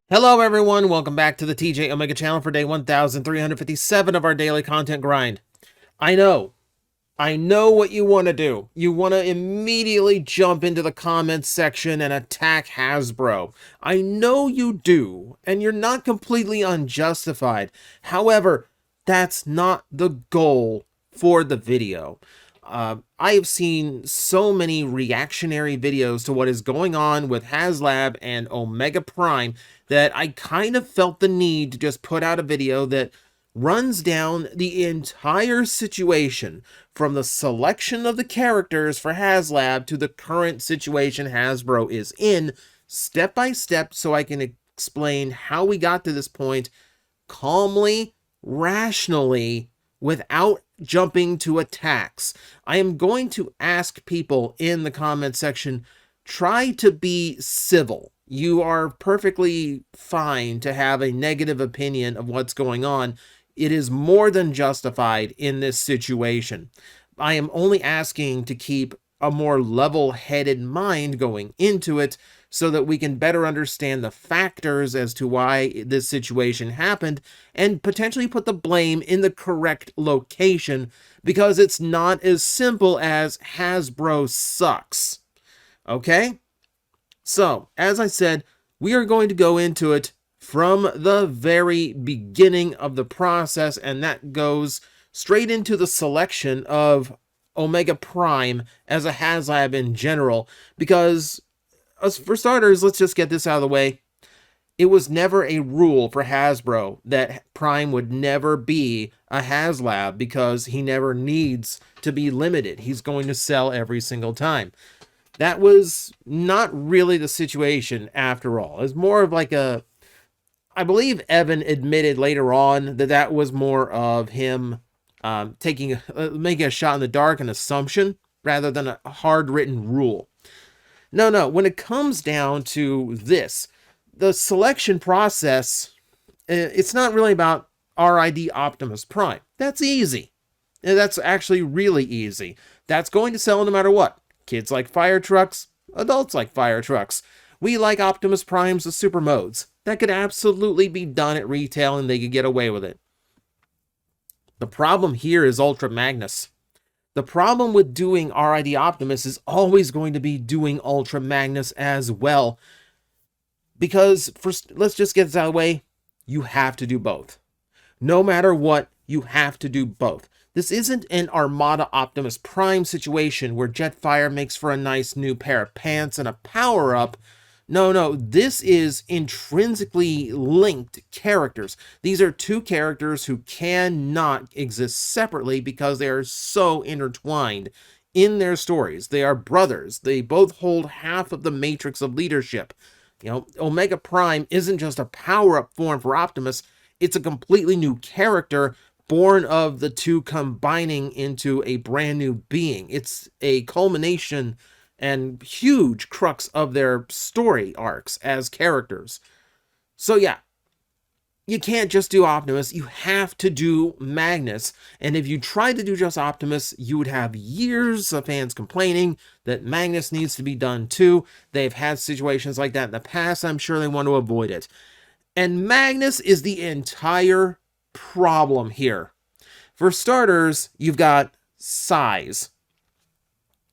Hello everyone, welcome back to the TJOmega channel for day 1357 of our daily content grind. I know what you want to do. You want to immediately jump into the comments section and attack Hasbro. I know you do, and you're not completely unjustified. However, that's not the goal for the video. I have seen so many reactionary videos to what is going on with Haslab and Omega Prime that I kind of felt the need to just put out a video that runs down the entire situation from the selection of the characters for Haslab to the current situation Hasbro is in, step by step, so I can explain how we got to this point calmly, rationally, without jumping to attacks. I am going to ask people in the comment section, try to be civil. You are perfectly fine to have a negative opinion of what's going on. It is more than justified in this situation. I am only asking to keep a more level-headed mind going into it so that we can better understand the factors as to why this situation happened and potentially put the blame in the correct location, because it's not as simple as Hasbro sucks. Okay? So, as I said, we are going to go into it from the very beginning of the process, and that goes straight into the selection of Omega Prime as a Haslab in general, because for starters, let's just get this out of the way. It was never a rule for Hasbro that Prime would never be a Haslab, because he never needs to be limited. He's going to sell every single time. That was not really the situation after all. It's more of like a... I believe Evan admitted later on that that was more of him making a shot in the dark, an assumption, rather than a hard-written rule. No, when it comes down to this, the selection process, it's not really about RID Optimus Prime. That's easy. That's actually really easy. That's going to sell no matter what. Kids like fire trucks, adults like fire trucks. We like Optimus Prime's super modes. That could absolutely be done at retail and they could get away with it. The problem here is Ultra Magnus. The problem with doing RID Optimus is always going to be doing Ultra Magnus as well. Because, let's just get this out of the way, you have to do both. No matter what, you have to do both. This isn't an Armada Optimus Prime situation where Jetfire makes for a nice new pair of pants and a power-up. No, this is intrinsically linked characters. These are two characters who cannot exist separately because they are so intertwined in their stories. They are brothers. They both hold half of the matrix of leadership. You know, Omega Prime isn't just a power-up form for Optimus. It's a completely new character born of the two combining into a brand new being. It's a culmination and huge crux of their story arcs as characters. So yeah, you can't just do Optimus, you have to do Magnus. And if you tried to do just Optimus, you would have years of fans complaining that Magnus needs to be done too. They've had situations like that in the past. I'm sure they want to avoid it. And Magnus is the entire problem here. For starters, you've got size.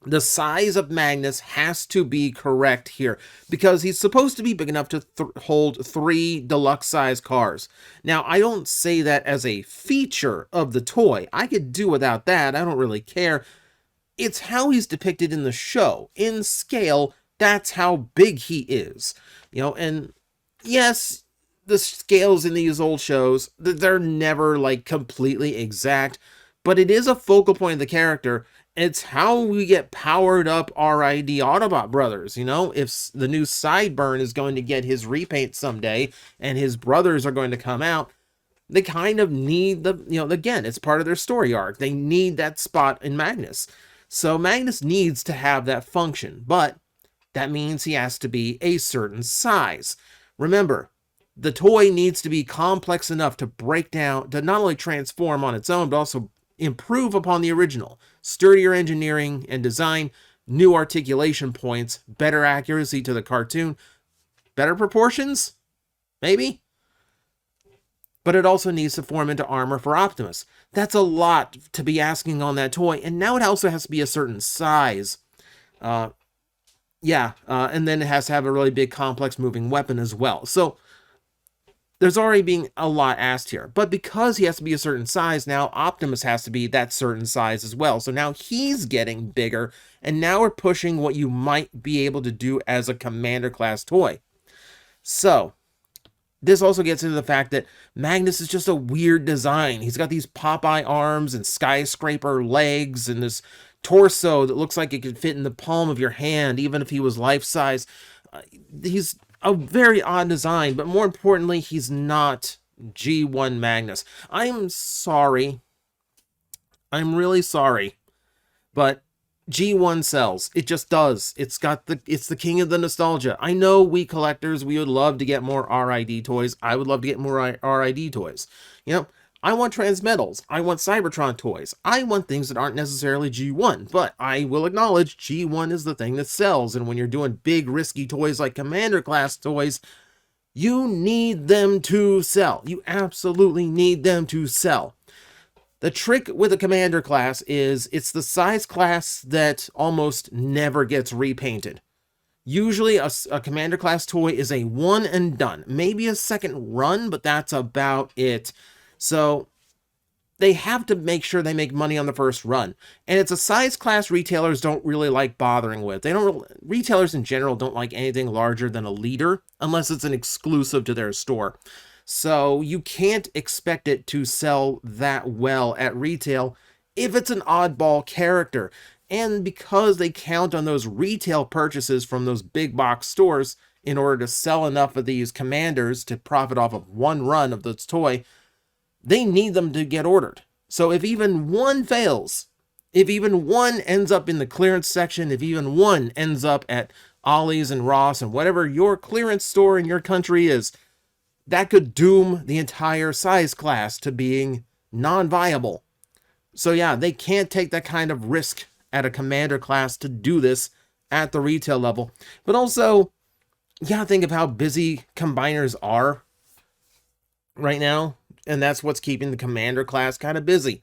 The size of Magnus has to be correct here, because he's supposed to be big enough to hold 3 deluxe size cars. Now, I don't say that as a feature of the toy. I could do without that. I don't really care. It's how he's depicted in the show. In scale, that's how big he is. You know, and yes, the scales in these old shows, they're never like completely exact, but it is a focal point of the character. It's how we get powered up RID Autobot brothers. You know, if the new Sideburn is going to get his repaint someday and his brothers are going to come out, they kind of need the, you know, again, it's part of their story arc. They need that spot in Magnus. So Magnus needs to have that function, but that means he has to be a certain size. Remember, the toy needs to be complex enough to break down, to not only transform on its own, but also improve upon the original. Sturdier engineering and design, new articulation points, better accuracy to the cartoon, better proportions, Maybe? But it also needs to form into armor for Optimus. That's a lot to be asking on that toy, and now it also has to be a certain size. And then it has to have a really big, complex moving weapon as well. So there's already being a lot asked here. But because he has to be a certain size, now Optimus has to be that certain size as well. So now he's getting bigger, and now we're pushing what you might be able to do as a Commander class toy. So this also gets into the fact that Magnus is just a weird design. He's got these Popeye arms and skyscraper legs and this torso that looks like it could fit in the palm of your hand, even if he was life-size. He's a very odd design, but more importantly, he's not G1 Magnus. I'm sorry. I'm really sorry. But G1 sells. It just does. It's the king of the nostalgia. I know we collectors, we would love to get more RID toys. I would love to get more RID toys. You know, I want Transmetals. I want Cybertron toys. I want things that aren't necessarily G1, but I will acknowledge G1 is the thing that sells. And when you're doing big, risky toys like Commander class toys, you need them to sell. You absolutely need them to sell. The trick with a Commander class is it's the size class that almost never gets repainted. Usually a Commander class toy is a one and done. Maybe a second run, but that's about it. So they have to make sure they make money on the first run. And it's a size class retailers don't really like bothering with. Retailers in general don't like anything larger than a liter unless it's an exclusive to their store. So you can't expect it to sell that well at retail if it's an oddball character. And because they count on those retail purchases from those big box stores in order to sell enough of these commanders to profit off of one run of this toy, they need them to get ordered. So if even one fails, if even one ends up in the clearance section, if even one ends up at Ollie's and Ross and whatever your clearance store in your country is, that could doom the entire size class to being non-viable. So yeah, they can't take that kind of risk at a Commander class to do this at the retail level. But also, you gotta think of how busy combiners are right now, and that's what's keeping the Commander class kind of busy.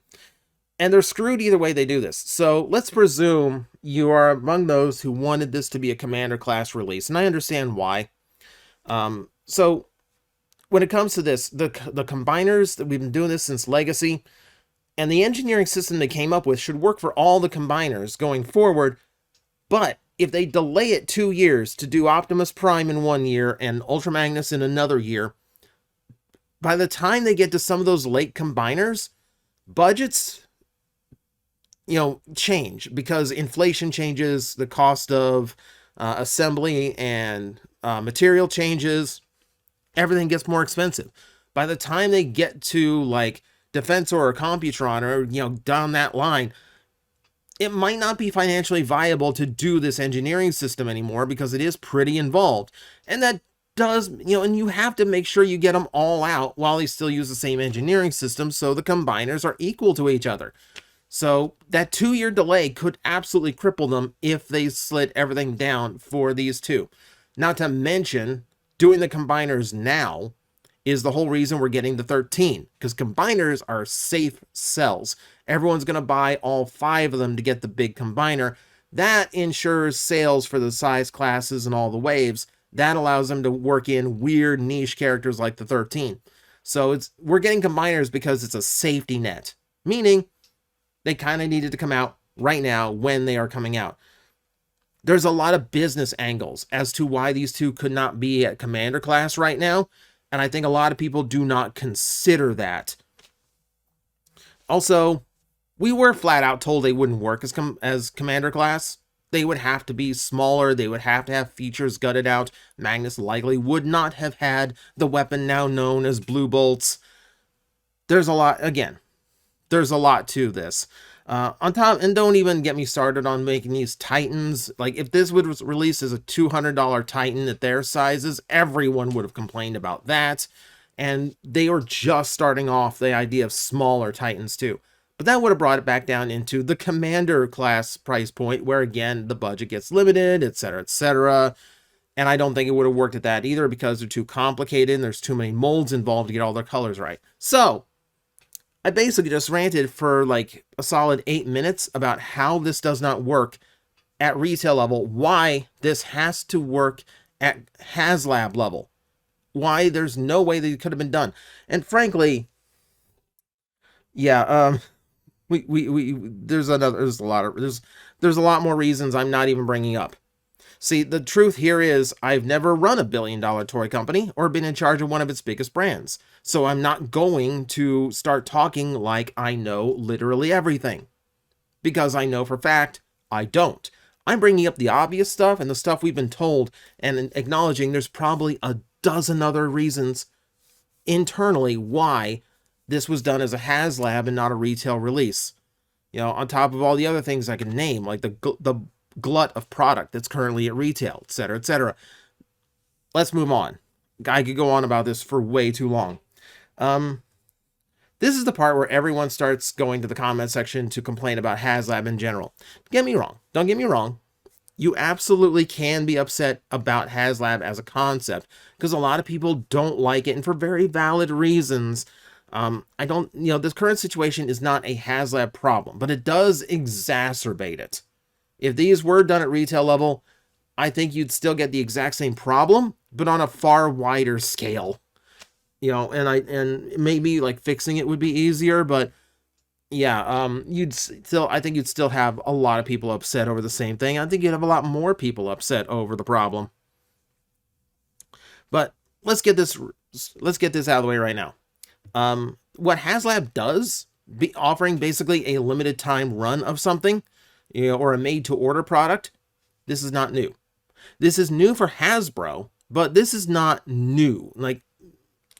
And they're screwed either way they do this. So let's presume you are among those who wanted this to be a Commander class release, and I understand why. So when it comes to this, the combiners, that we've been doing this since Legacy, and the engineering system they came up with should work for all the combiners going forward, but if they delay it 2 years to do Optimus Prime in 1 year and Ultra Magnus in another year, by the time they get to some of those late combiners, budgets, change because inflation changes, the cost of assembly and material changes, everything gets more expensive. By the time they get to like Defensor or Computron or, down that line, it might not be financially viable to do this engineering system anymore because it is pretty involved. And that does, and you have to make sure you get them all out while they still use the same engineering system so the combiners are equal to each other. So that 2-year delay could absolutely cripple them if they slid everything down for these two. Not to mention, doing the combiners now is the whole reason we're getting the 13, because combiners are safe sells. Everyone's going to buy all 5 of them to get the big combiner. That ensures sales for the size classes and all the waves. That allows them to work in weird niche characters like the 13. So we're getting combiners because it's a safety net, meaning they kind of needed to come out right now when they are coming out. There's a lot of business angles as to why these two could not be at Commander class right now, and I think a lot of people do not consider that. Also, we were flat out told they wouldn't work as Commander class. They would have to be smaller, they would have to have features gutted out. Magnus likely would not have had the weapon now known as Blue Bolts. There's a lot to this. On top, and don't even get me started on making these Titans. Like, if this was released as a $200 Titan at their sizes, everyone would have complained about that. And they were just starting off the idea of smaller Titans too. But that would have brought it back down into the Commander class price point, where again, the budget gets limited, etc., etc. And I don't think it would have worked at that either because they're too complicated and there's too many molds involved to get all their colors right. So I basically just ranted for like a solid 8 minutes about how this does not work at retail level, why this has to work at Haslab level, why there's no way that it could have been done. And frankly, yeah, there's a lot more reasons I'm not even bringing up. See, the truth here is I've never run a billion-dollar toy company or been in charge of one of its biggest brands. So I'm not going to start talking like I know literally everything. Because I know for a fact I don't. I'm bringing up the obvious stuff and the stuff we've been told and acknowledging there's probably a dozen other reasons internally why this was done as a Haslab and not a retail release. You know, on top of all the other things I can name, like the glut of product that's currently at retail, etc., etc. Let's move on. I could go on about this for way too long. This is the part where everyone starts going to the comment section to complain about Haslab in general. Don't get me wrong. You absolutely can be upset about Haslab as a concept because a lot of people don't like it, and for very valid reasons. This current situation is not a Haslab problem, but it does exacerbate it. If these were done at retail level, I think you'd still get the exact same problem, but on a far wider scale. You know, and maybe like fixing it would be easier, but yeah, I think you'd still have a lot of people upset over the same thing. I think you'd have a lot more people upset over the problem. But let's get this out of the way right now. What Haslab does, offering basically a limited time run of something, you know, or a made to order product, this is not new. This is new for Hasbro, but this is not new. Like,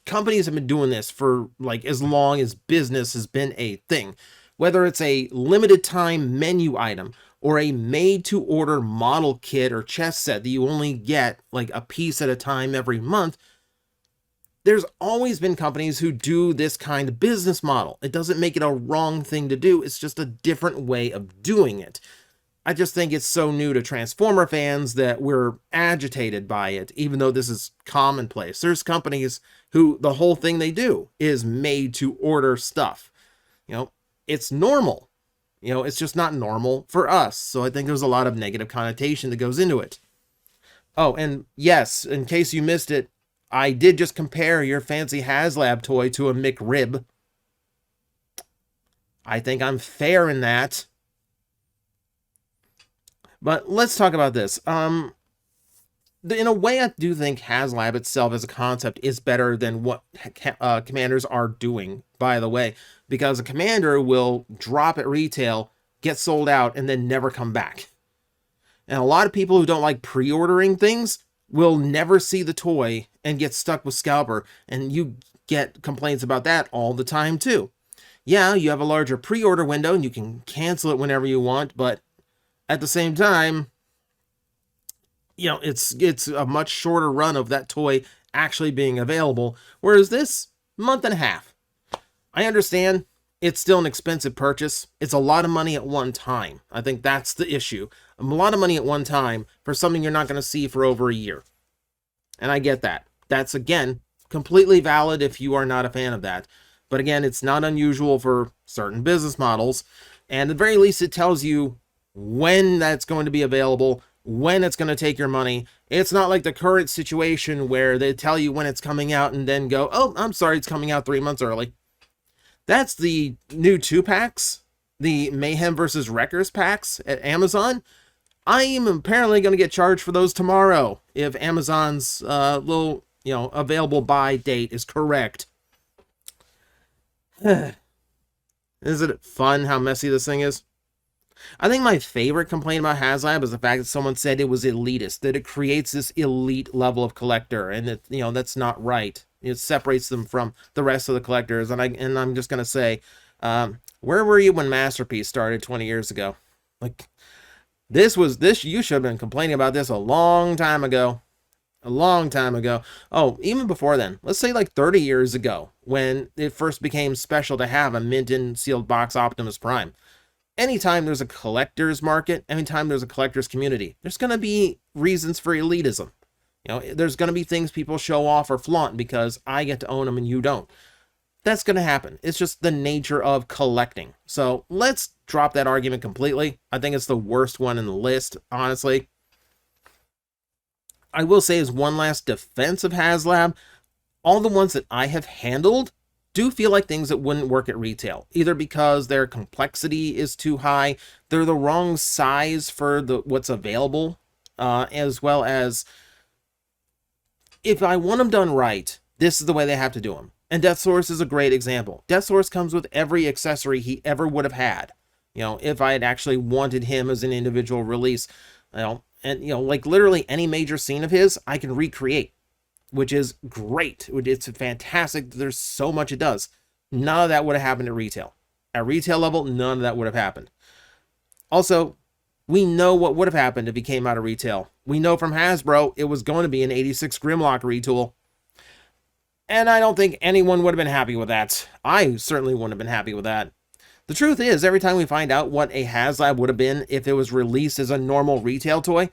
companies have been doing this for like as long as business has been a thing. Whether it's a limited time menu item or a made to order model kit or chess set that you only get like a piece at a time every month, there's always been companies who do this kind of business model. It doesn't make it a wrong thing to do. It's just a different way of doing it. I just think it's so new to Transformer fans that we're agitated by it, even though this is commonplace. There's companies who the whole thing they do is made to order stuff. You know, it's normal. You know, it's just not normal for us. So I think there's a lot of negative connotation that goes into it. Oh, and yes, in case you missed it, I did just compare your fancy Haslab toy to a McRib. I think I'm fair in that. But let's talk about this. In a way, I do think Haslab itself as a concept is better than what commanders are doing, by the way, because a commander will drop at retail, get sold out, and then never come back. And a lot of people who don't like pre-ordering things will never see the toy and get stuck with Scalper, and you get complaints about that all the time too. Yeah, you have a larger pre-order window and you can cancel it whenever you want, but at the same time, you know, it's a much shorter run of that toy actually being available, whereas this, month and a half. I understand it's still an expensive purchase. It's a lot of money at one time. I think that's the issue. A lot of money at one time for something you're not going to see for over a year. And I get that. That's, again, completely valid if you are not a fan of that. But again, it's not unusual for certain business models. And at the very least, it tells you when that's going to be available, when it's going to take your money. It's not like the current situation where they tell you when it's coming out and then go, oh, I'm sorry, it's coming out 3 months early. That's the new 2-packs, the Mayhem vs. Wreckers packs at Amazon. I am apparently going to get charged for those tomorrow if Amazon's little, available buy date is correct. Isn't it fun how messy this thing is? I think my favorite complaint about Haslab is the fact that someone said it was elitist, that it creates this elite level of collector, and that, that's not right. It separates them from the rest of the collectors. And I'm just gonna say, where were you when Masterpiece started 20 years ago? Like, this you should have been complaining about this a long time ago. A long time ago. Oh, even before then. Let's say like 30 years ago, when it first became special to have a mint in sealed box Optimus Prime. Anytime there's a collector's market, anytime there's a collector's community, there's going to be reasons for elitism. You know, there's going to be things people show off or flaunt because I get to own them and you don't. That's going to happen. It's just the nature of collecting. So let's drop that argument completely. I think it's the worst one in the list, honestly. I will say, as one last defense of Haslab, all the ones that I have handled do feel like things that wouldn't work at retail, either because their complexity is too high, they're the wrong size for what's available, as well as if I want them done right, this is the way they have to do them. And Death Source is a great example. Death Source comes with every accessory he ever would have had. You know, if I had actually wanted him as an individual release, you know, and, you know, like literally any major scene of his, I can recreate, which is great. It's fantastic. There's so much it does. None of that would have happened at retail. At retail level, none of that would have happened. Also, we know what would have happened if he came out of retail. We know from Hasbro it was going to be an 86 Grimlock retool. And I don't think anyone would have been happy with that. I certainly wouldn't have been happy with that. The truth is, every time we find out what a Haslab would have been if it was released as a normal retail toy,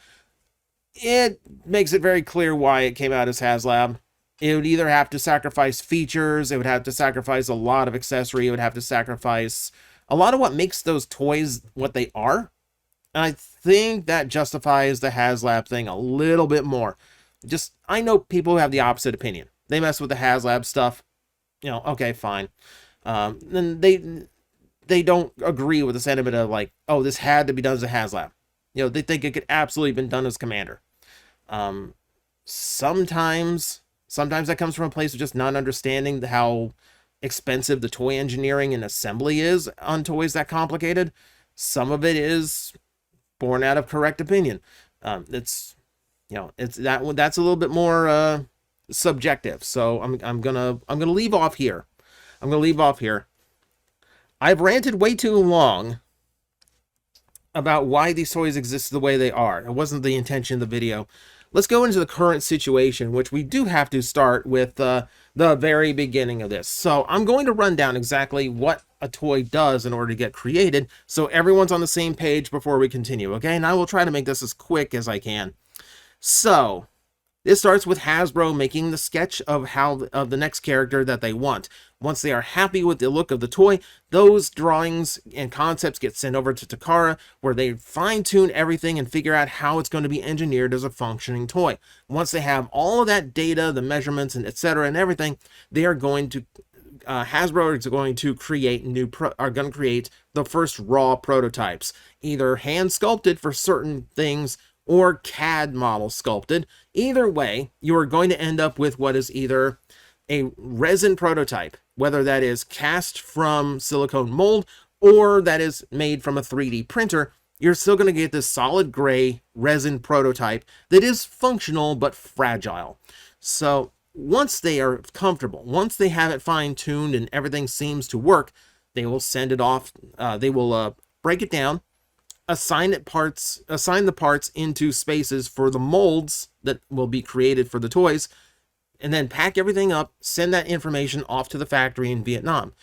it makes it very clear why it came out as Haslab. It would either have to sacrifice features, it would have to sacrifice a lot of accessory, it would have to sacrifice a lot of what makes those toys what they are. And I think that justifies the Haslab thing a little bit more. Just, I know people who have the opposite opinion. They mess with the Haslab stuff. You know, okay, fine. Then they don't agree with the sentiment of like, oh, this had to be done as a Haslab. You know, they think it could absolutely have been done as Commander. Sometimes that comes from a place of just not understanding how expensive the toy engineering and assembly is on toys that complicated. Some of it is born out of correct opinion. It's, you know, it's that's a little bit more subjective. So I'm gonna leave off here. I've ranted way too long about why these toys exist the way they are. It wasn't the intention of the video. Let's go into the current situation, which we do have to start with the very beginning of this. So I'm going to run down exactly what a toy does in order to get created, so everyone's on the same page before we continue, okay? And I will try to make this as quick as I can. So this starts with Hasbro making the sketch of the next character that they want. Once they are happy with the look of the toy, those drawings and concepts get sent over to Takara, where they fine-tune everything and figure out how it's going to be engineered as a functioning toy. Once they have all of that data, the measurements, and etc. and everything, they are going to Hasbro is going to create the first raw prototypes, either hand sculpted for certain things or CAD model sculpted. Either way, you are going to end up with what is either a resin prototype, whether that is cast from silicone mold or that is made from a 3D printer. You're still going to get this solid gray resin prototype that is functional but fragile. So once they are comfortable, once they have it fine-tuned and everything seems to work, they will send it off. They will break it down, assign the parts into spaces for the molds that will be created for the toys, and then pack everything up, send that information off to the factory in Vietnam.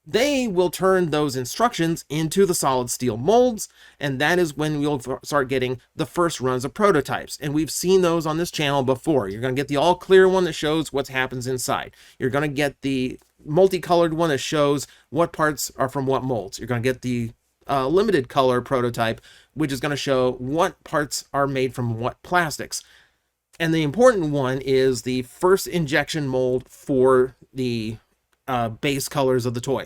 They will turn those instructions into the solid steel molds, and that is when we'll start getting the first runs of prototypes. And we've seen those on this channel before. You're going to get the all clear one that shows what happens inside. You're going to get the multicolored one that shows what parts are from what molds. You're going to get the limited color prototype, which is going to show what parts are made from what plastics. And the important one is the first injection mold for the base colors of the toy.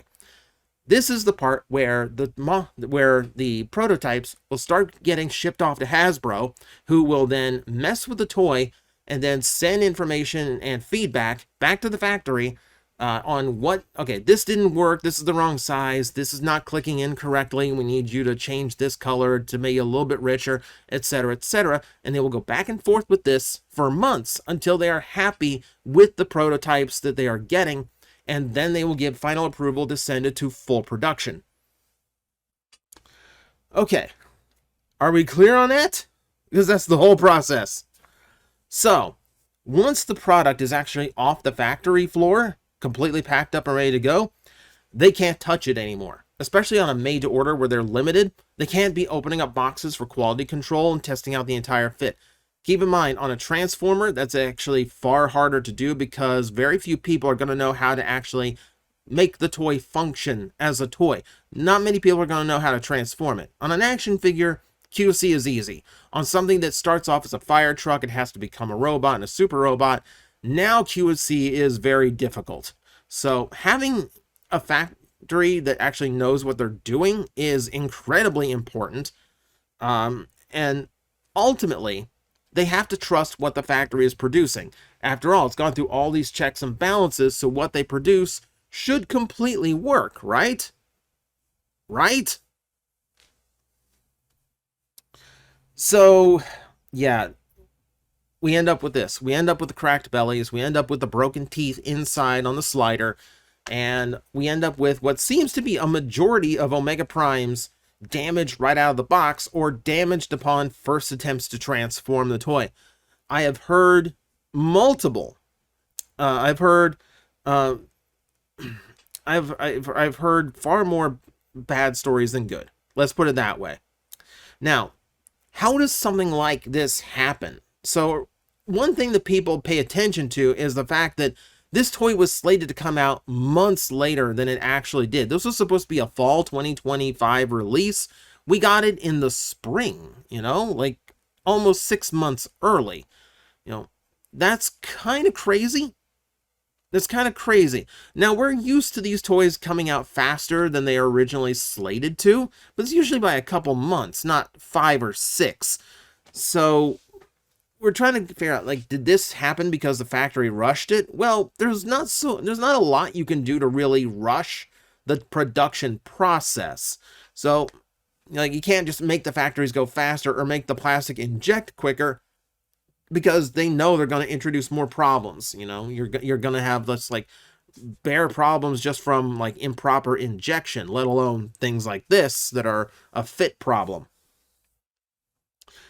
This is the part where the prototypes will start getting shipped off to Hasbro, who will then mess with the toy and then send information and feedback back to the factory on okay, this didn't work, this is the wrong size, this is not clicking in correctly, we need you to change this color to make it a little bit richer, etc., etc. And they will go back and forth with this for months until they are happy with the prototypes that they are getting, and then they will give final approval to send it to full production. Okay, are we clear on that? Because that's the whole process. So, once the product is actually off the factory floor, completely packed up and ready to go, they can't touch it anymore. Especially on a made-to-order where they're limited, they can't be opening up boxes for quality control and testing out the entire fit. Keep in mind, on a transformer, that's actually far harder to do because very few people are going to know how to actually make the toy function as a toy. Not many people are going to know how to transform it. On an action figure, QC is easy. On something that starts off as a fire truck, it has to become a robot and a super robot. Now QC is very difficult. So having a factory that actually knows what they're doing is incredibly important. And ultimately, they have to trust what the factory is producing. After all, it's gone through all these checks and balances, so what they produce should completely work, right? Right? So, yeah, we end up with this. We end up with the cracked bellies. We end up with the broken teeth inside on the slider. And we end up with what seems to be a majority of Omega Primes damaged right out of the box or damaged upon first attempts to transform the toy. I have heard multiple. I've heard far more bad stories than good. Let's put it that way. Now, how does something like this happen? So, one thing that people pay attention to is the fact that this toy was slated to come out months later than it actually did. This was supposed to be a fall 2025 release. We got it in the spring, like almost 6 months early. That's kind of crazy. That's kind of crazy. Now, we're used to these toys coming out faster than they are originally slated to, but it's usually by a couple months, not 5 or 6. So we're trying to figure out, like, did this happen because the factory rushed it? Well, there's not a lot you can do to really rush the production process. So, you can't just make the factories go faster or make the plastic inject quicker because they know they're going to introduce more problems. You're going to have this, bare problems just from, improper injection, let alone things like this that are a fit problem.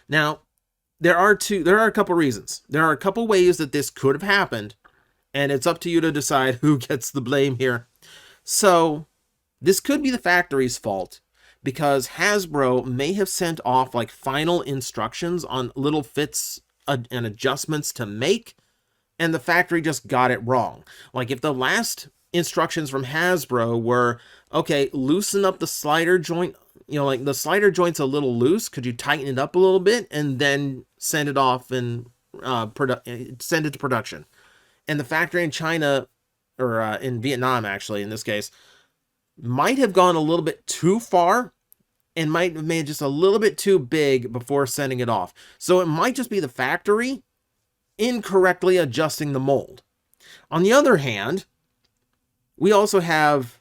Now, there are a couple reasons. There are a couple ways that this could have happened, and it's up to you to decide who gets the blame here. So, this could be the factory's fault, because Hasbro may have sent off final instructions on little fits and adjustments to make, and the factory just got it wrong. If the last instructions from Hasbro were, okay, loosen up the slider joint, the slider joint's a little loose, could you tighten it up a little bit and then send it off and send it to production? And the factory in China, or in Vietnam actually in this case, might have gone a little bit too far and might have made just a little bit too big before sending it off. So it might just be the factory incorrectly adjusting the mold. On the other hand, we also have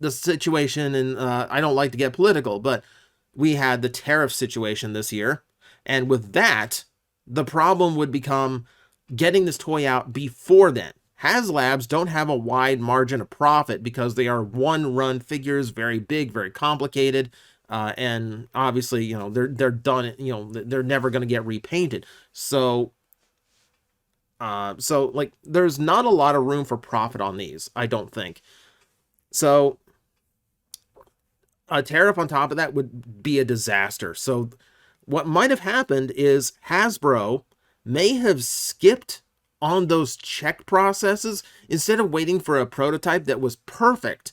the situation, and I don't like to get political, but we had the tariff situation this year. And with that, the problem would become getting this toy out before then. Haslabs don't have a wide margin of profit because they are one-run figures, very big, very complicated, and obviously, they're done. They're never going to get repainted. So, there's not a lot of room for profit on these, I don't think. So, a tariff on top of that would be a disaster. So, what might have happened is Hasbro may have skipped on those check processes instead of waiting for a prototype that was perfect,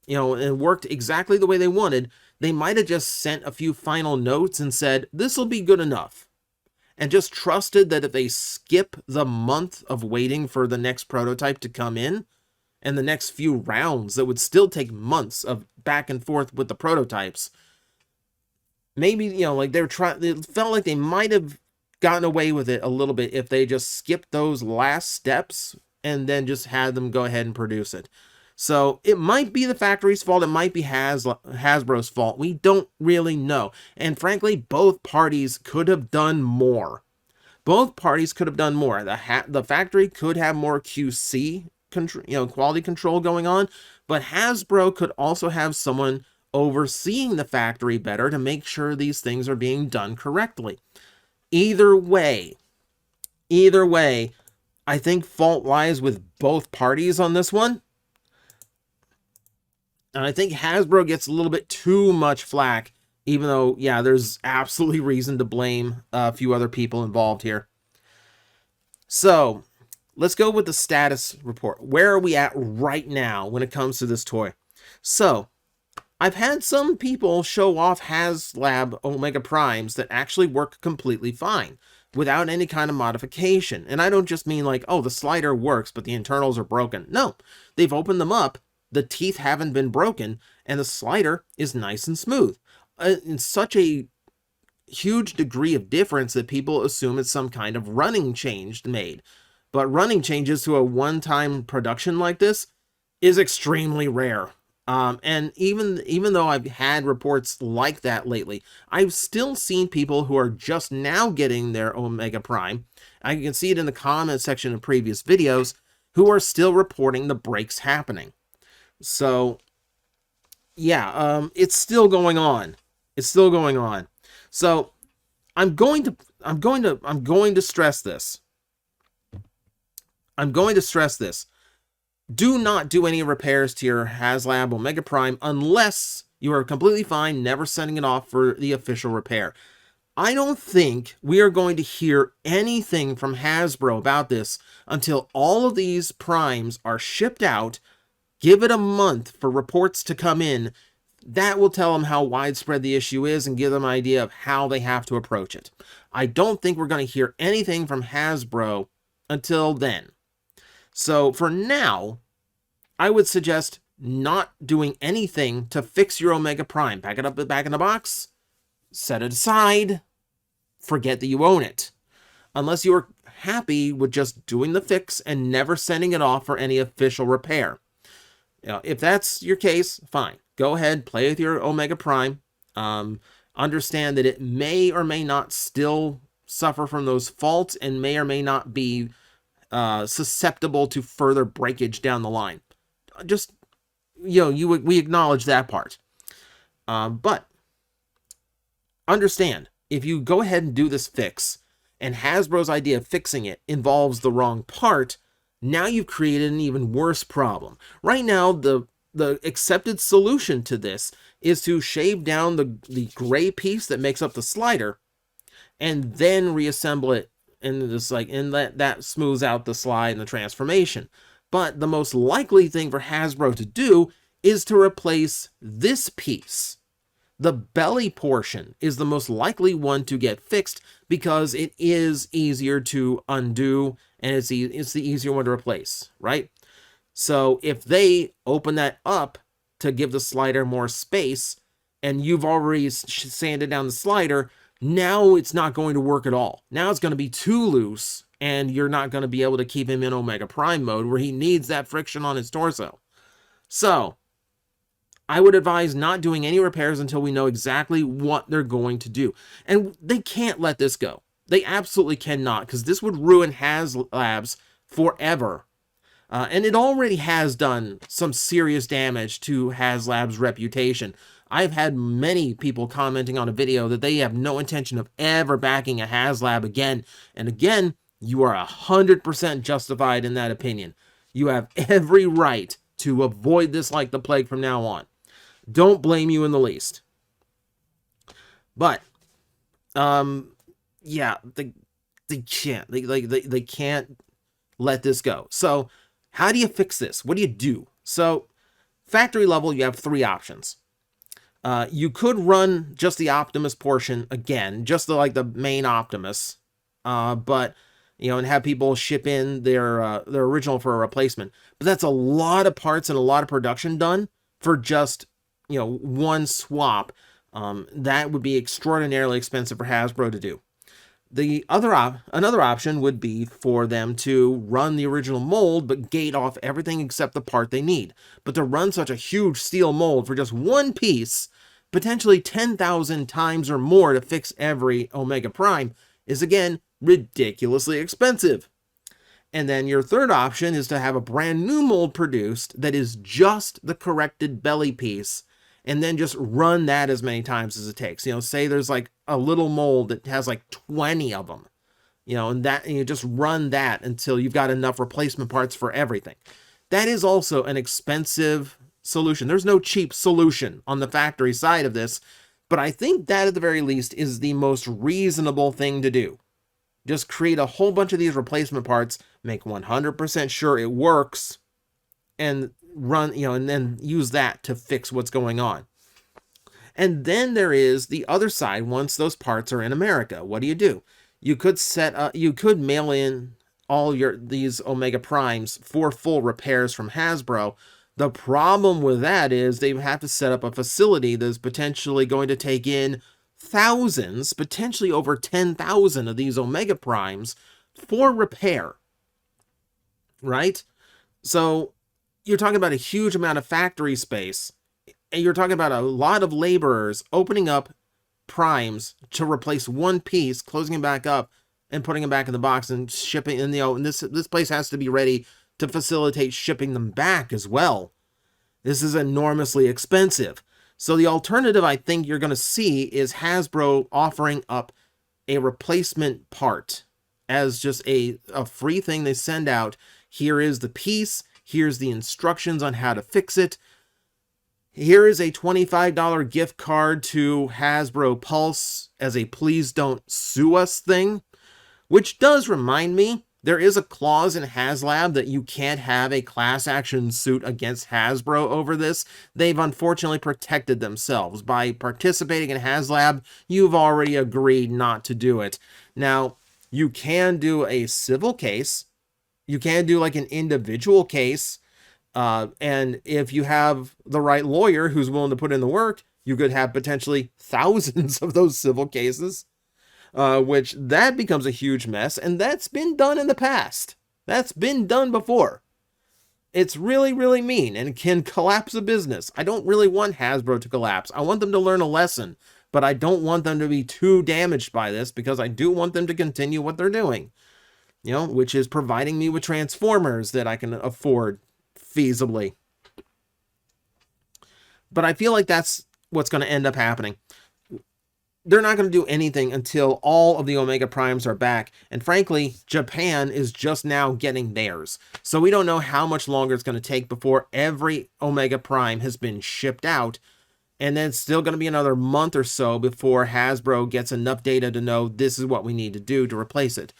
and worked exactly the way they wanted. They might have just sent a few final notes and said, this will be good enough, and just trusted that if they skip the month of waiting for the next prototype to come in and the next few rounds that would still take months of back and forth with the prototypes, maybe, it felt like they might have gotten away with it a little bit if they just skipped those last steps and then just had them go ahead and produce it. So it might be the factory's fault. It might be Hasbro's fault. We don't really know. And frankly, both parties could have done more. Both parties could have done more. The factory could have more QC, quality control going on, but Hasbro could also have someone overseeing the factory better to make sure these things are being done correctly. Either way, I think fault lies with both parties on this one. And I think Hasbro gets a little bit too much flack Even though, yeah, there's absolutely reason to blame a few other people involved here. So, let's go with the status report. Where are we at right now when it comes to this toy? So, I've had some people show off Haslab Omega Primes that actually work completely fine without any kind of modification. And I don't just mean like, oh, the slider works, but the internals are broken. No, they've opened them up, the teeth haven't been broken, and the slider is nice and smooth. In such a huge degree of difference that people assume it's some kind of running change made. But running changes to a one-time production like this is extremely rare. And even though I've had reports like that lately, I've still seen people who are just now getting their Omega Prime. I can see it in the comment section of previous videos, who are still reporting the breaks happening. So, yeah, it's still going on. It's still going on. So, I'm going to stress this. I'm going to stress this. Do not do any repairs to your Haslab Omega Prime unless you are completely fine never sending it off for the official repair. I don't think we are going to hear anything from Hasbro about this until all of these primes are shipped out. Give it a month for reports to come in. That will tell them how widespread the issue is and give them an idea of how they have to approach it. I don't think we're going to hear anything from Hasbro until then. So for now, I would suggest not doing anything to fix your Omega Prime. Pack it up back in the box, set it aside, forget that you own it. Unless you are happy with just doing the fix and never sending it off for any official repair. If that's your case, fine. Go ahead, play with your Omega Prime. Understand that it may or may not still suffer from those faults and may or may not be susceptible to further breakage down the line. Just, we acknowledge that part. But understand, if you go ahead and do this fix, and Hasbro's idea of fixing it involves the wrong part, now you've created an even worse problem. Right now, the accepted solution to this is to shave down the gray piece that makes up the slider, and then reassemble it, and that smooths out the slide and the transformation. But the most likely thing for Hasbro to do is to replace this piece. The belly portion is the most likely one to get fixed because it is easier to undo and it's the easier one to replace, right? So if they open that up to give the slider more space and you've already sanded down the slider, now it's not going to work at all. Now it's going to be too loose and you're not going to be able to keep him in Omega Prime mode where he needs that friction on his torso. So I would advise not doing any repairs until we know exactly what they're going to do. And they can't let this go. They absolutely cannot, because this would ruin Haslab's forever. And it already has done some serious damage to Haslab's reputation. I've had many people commenting on a video that they have no intention of ever backing a Haslab again. And again, you are 100% justified in that opinion. You have every right to avoid this like the plague from now on. Don't blame you in the least. But, yeah, they can't. They can't let this go. So, how do you fix this? What do you do? So, factory level, you have three options. You could run just the Optimus portion again, just the main Optimus, but and have people ship in their original for a replacement. But that's a lot of parts and a lot of production done for just one swap. That would be extraordinarily expensive for Hasbro to do. Another option would be for them to run the original mold, but gate off everything except the part they need. But to run such a huge steel mold for just one piece, potentially 10,000 times or more to fix every Omega Prime, is again ridiculously expensive. And then your third option is to have a brand new mold produced that is just the corrected belly piece, and then just run that as many times as it takes. Say there's a little mold that has 20 of them, and you just run that until you've got enough replacement parts for everything. That is also an expensive solution. There's no cheap solution on the factory side of this, But I think that at the very least is the most reasonable thing to do. Just create a whole bunch of these replacement parts, make 100% sure it works, and run, and then use that to fix what's going on. And then there is the other side. Once those parts are in America, what do? You could you could mail in all these Omega Primes for full repairs from Hasbro. The problem with that is they have to set up a facility that's potentially going to take in thousands, potentially over 10,000 of these Omega Primes for repair, right? So you're talking about a huge amount of factory space, and you're talking about a lot of laborers opening up primes to replace one piece, closing it back up, and putting them back in the box and shipping. And and this place has to be ready to facilitate shipping them back as well. This is enormously expensive. So the alternative I think you're going to see is Hasbro offering up a replacement part as just a free thing they send out. Here is the piece. Here's the instructions on how to fix it. Here is a $25 gift card to Hasbro Pulse as a please don't sue us thing, which does remind me, there is a clause in Haslab that you can't have a class action suit against Hasbro over this. They've unfortunately protected themselves. By participating in Haslab, you've already agreed not to do it. Now, you can do a civil case. You can do like an individual case. And if you have the right lawyer who's willing to put in the work, you could have potentially thousands of those civil cases. Which that becomes a huge mess, and that's been done in the past. That's been done before. It's really, really mean and can collapse a business. I don't really want Hasbro to collapse. I want them to learn a lesson, but I don't want them to be too damaged by this because I do want them to continue what they're doing, which is providing me with Transformers that I can afford feasibly. But I feel like that's what's going to end up happening. They're not going to do anything until all of the Omega Primes are back. And frankly, Japan is just now getting theirs. So we don't know how much longer it's going to take before every Omega Prime has been shipped out. And then it's still going to be another month or so before Hasbro gets enough data to know this is what we need to do to replace it.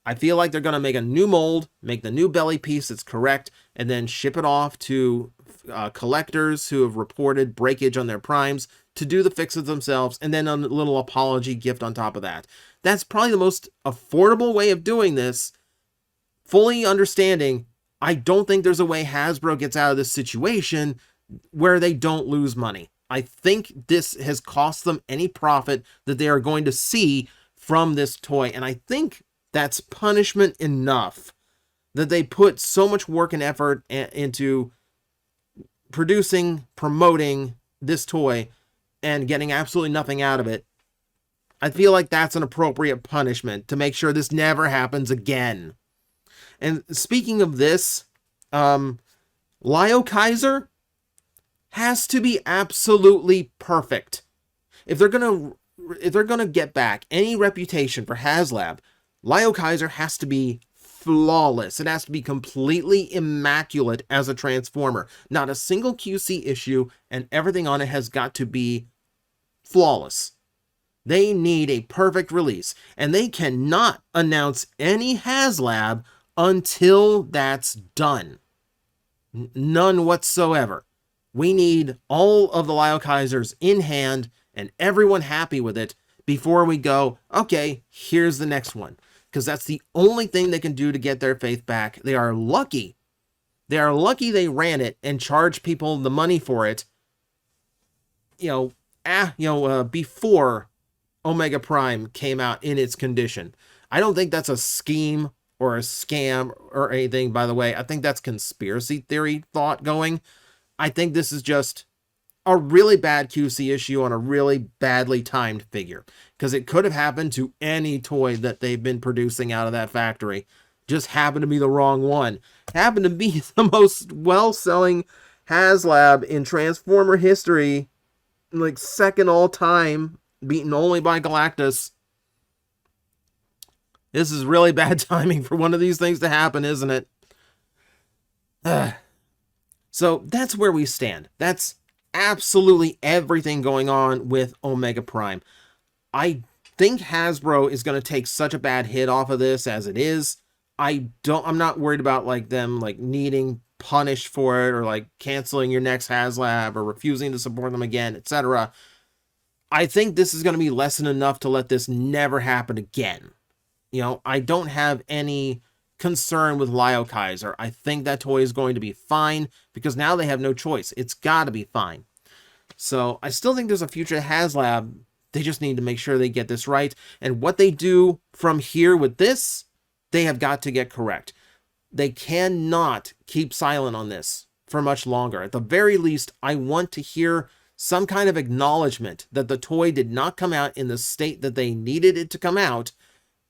I feel like they're going to make a new mold, make the new belly piece that's correct, and then ship it off to collectors who have reported breakage on their primes to do the fixes themselves, and then a little apology gift on top of that. That's probably the most affordable way of doing this. Fully understanding, I don't think there's a way Hasbro gets out of this situation where they don't lose money. I think this has cost them any profit that they are going to see from this toy, and I think that's punishment enough that they put so much work and effort into producing, promoting this toy, and getting absolutely nothing out of it. I feel like that's an appropriate punishment to make sure this never happens again. And speaking of this, Lio Kaiser has to be absolutely perfect. If they're gonna get back any reputation for Haslab, Lio Kaiser has to be flawless. It has to be completely immaculate as a Transformer. Not a single QC issue, and everything on it has got to be flawless. They need a perfect release, and they cannot announce any Haslab until that's done. None whatsoever. We need all of the Lio Kaisers in hand and everyone happy with it before we go, okay, here's the next one. Because that's the only thing they can do to get their faith back. They are lucky. They are lucky they ran it and charged people the money for it, before Omega Prime came out in its condition. I don't think that's a scheme or a scam or anything, by the way. I think that's conspiracy theory thought going. I think this is just a really bad QC issue on a really badly timed figure, because it could have happened to any toy that they've been producing out of that factory. Just happened to be the wrong one. Happened to be the most well-selling Haslab in Transformer history, like second all time, beaten only by Galactus. This is really bad timing for one of these things to happen, isn't it? So that's where we stand. That's absolutely everything going on with Omega Prime. I think Hasbro is going to take such a bad hit off of this as it is. I'm not worried about like them like needing punished for it or like canceling your next Haslab or refusing to support them again, etc. I think this is going to be lesson enough to let this never happen again. You know, I don't have any concern with Lio Kaiser. I think that toy is going to be fine because now they have no choice. It's got to be fine. So I still think there's a future Haslab. They just need to make sure they get this right. And what they do from here with this, they have got to get correct. They cannot keep silent on this for much longer. At the very least, I want to hear some kind of acknowledgement that the toy did not come out in the state that they needed it to come out,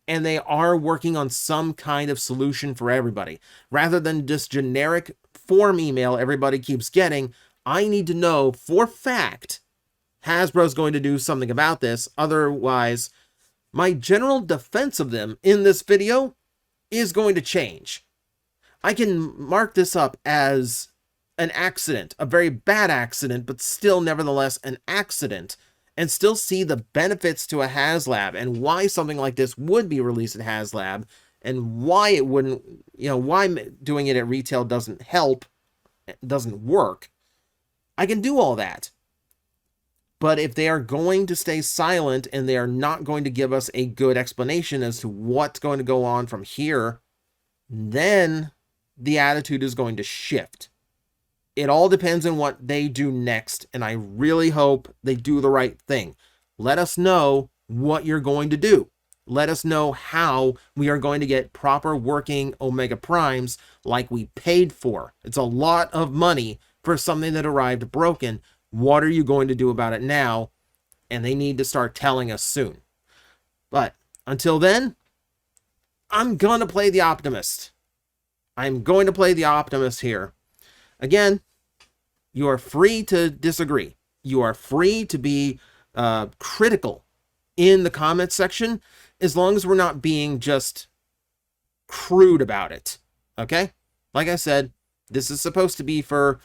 and they are working on some kind of solution for everybody. Rather than just generic form email everybody keeps getting, I need to know for fact Hasbro's going to do something about this. Otherwise, my general defense of them in this video is going to change. I can mark this up as an accident, a very bad accident, but still nevertheless an accident, and still see the benefits to a Haslab and why something like this would be released at Haslab and why it wouldn't, you know, why doing it at retail doesn't help, doesn't work. I can do all that. But if they are going to stay silent and they are not going to give us a good explanation as to what's going to go on from here, then the attitude is going to shift. It all depends on what they do next, and I really hope they do the right thing. Let us know what you're going to do. Let us know how we are going to get proper working Omega Primes like we paid for. It's a lot of money for something that arrived broken. What are you going to do about it now? And they need to start telling us soon. But until then, I'm going to play the optimist. I'm going to play the optimist here. Again, you are free to disagree. You are free to be critical in the comment section, as long as we're not being just crude about it. Okay? Like I said, this is supposed to be for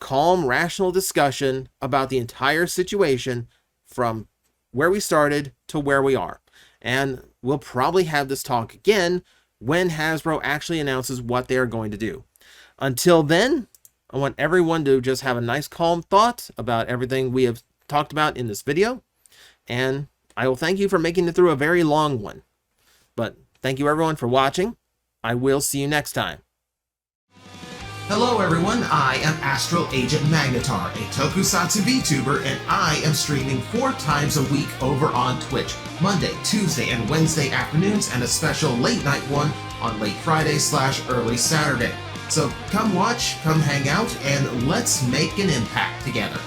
calm, rational discussion about the entire situation from where we started to where we are. And we'll probably have this talk again when Hasbro actually announces what they are going to do. Until then, I want everyone to just have a nice calm thought about everything we have talked about in this video. And I will thank you for making it through a very long one. But thank you everyone for watching. I will see you next time. Hello everyone, I am Astral Agent Magnetar, a Tokusatsu VTuber, and I am streaming 4 times a week over on Twitch, Monday, Tuesday, and Wednesday afternoons, and a special late night one on late Friday/early Saturday. So come watch, come hang out, and let's make an impact together.